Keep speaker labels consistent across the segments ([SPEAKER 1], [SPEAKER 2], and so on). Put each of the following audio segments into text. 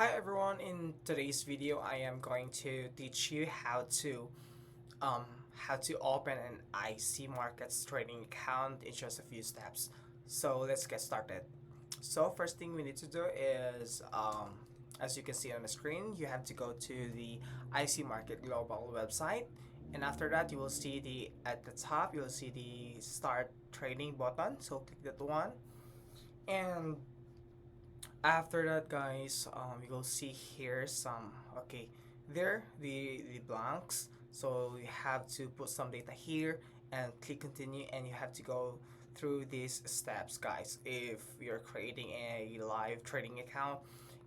[SPEAKER 1] Hi everyone, in today's video I am going to teach you um how to open an IC Markets trading account in just a few steps. So let's get started. So first thing we need to do is as you can see on the screen, you have to go to the IC Market Global website, and after that you will see the at the top you'll see the start trading button. So click that one, and after that guys, you will see here some, okay, there the blanks, so you have to put some data here and click continue, and you have to go through these steps guys if you're creating a live trading account.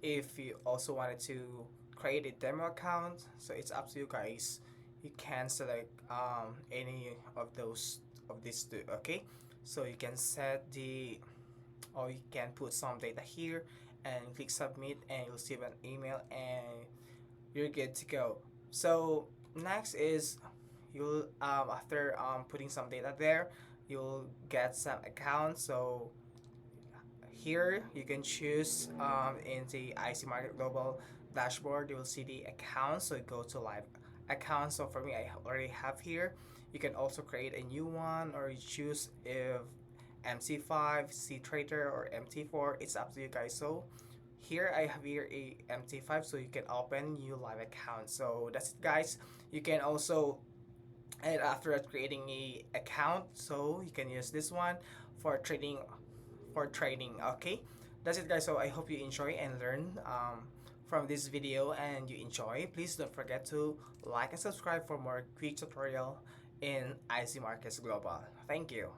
[SPEAKER 1] If you also wanted to create a demo account, so it's up to you guys. You can select any of those of these two. Okay, so you can set the, or you can put some data here and click submit, and you'll receive an email and you're good to go. So next is you'll after putting some data there, you'll get some accounts. So here you can choose in the IC Market Global dashboard, you will see the accounts. So go to live accounts. So for me, I already have here. You can also create a new one, or you choose if MT5, C Trader, or MT4. It's up to you guys. So here I have here a MT5, so you can open new live account. So that's it guys. You can also, and after that, creating a account, so you can use this one for trading. Okay, that's it guys. So I hope you enjoy and learn from this video, and you enjoy. Please don't forget to like and subscribe for more quick tutorial in IC Markets Global. Thank you.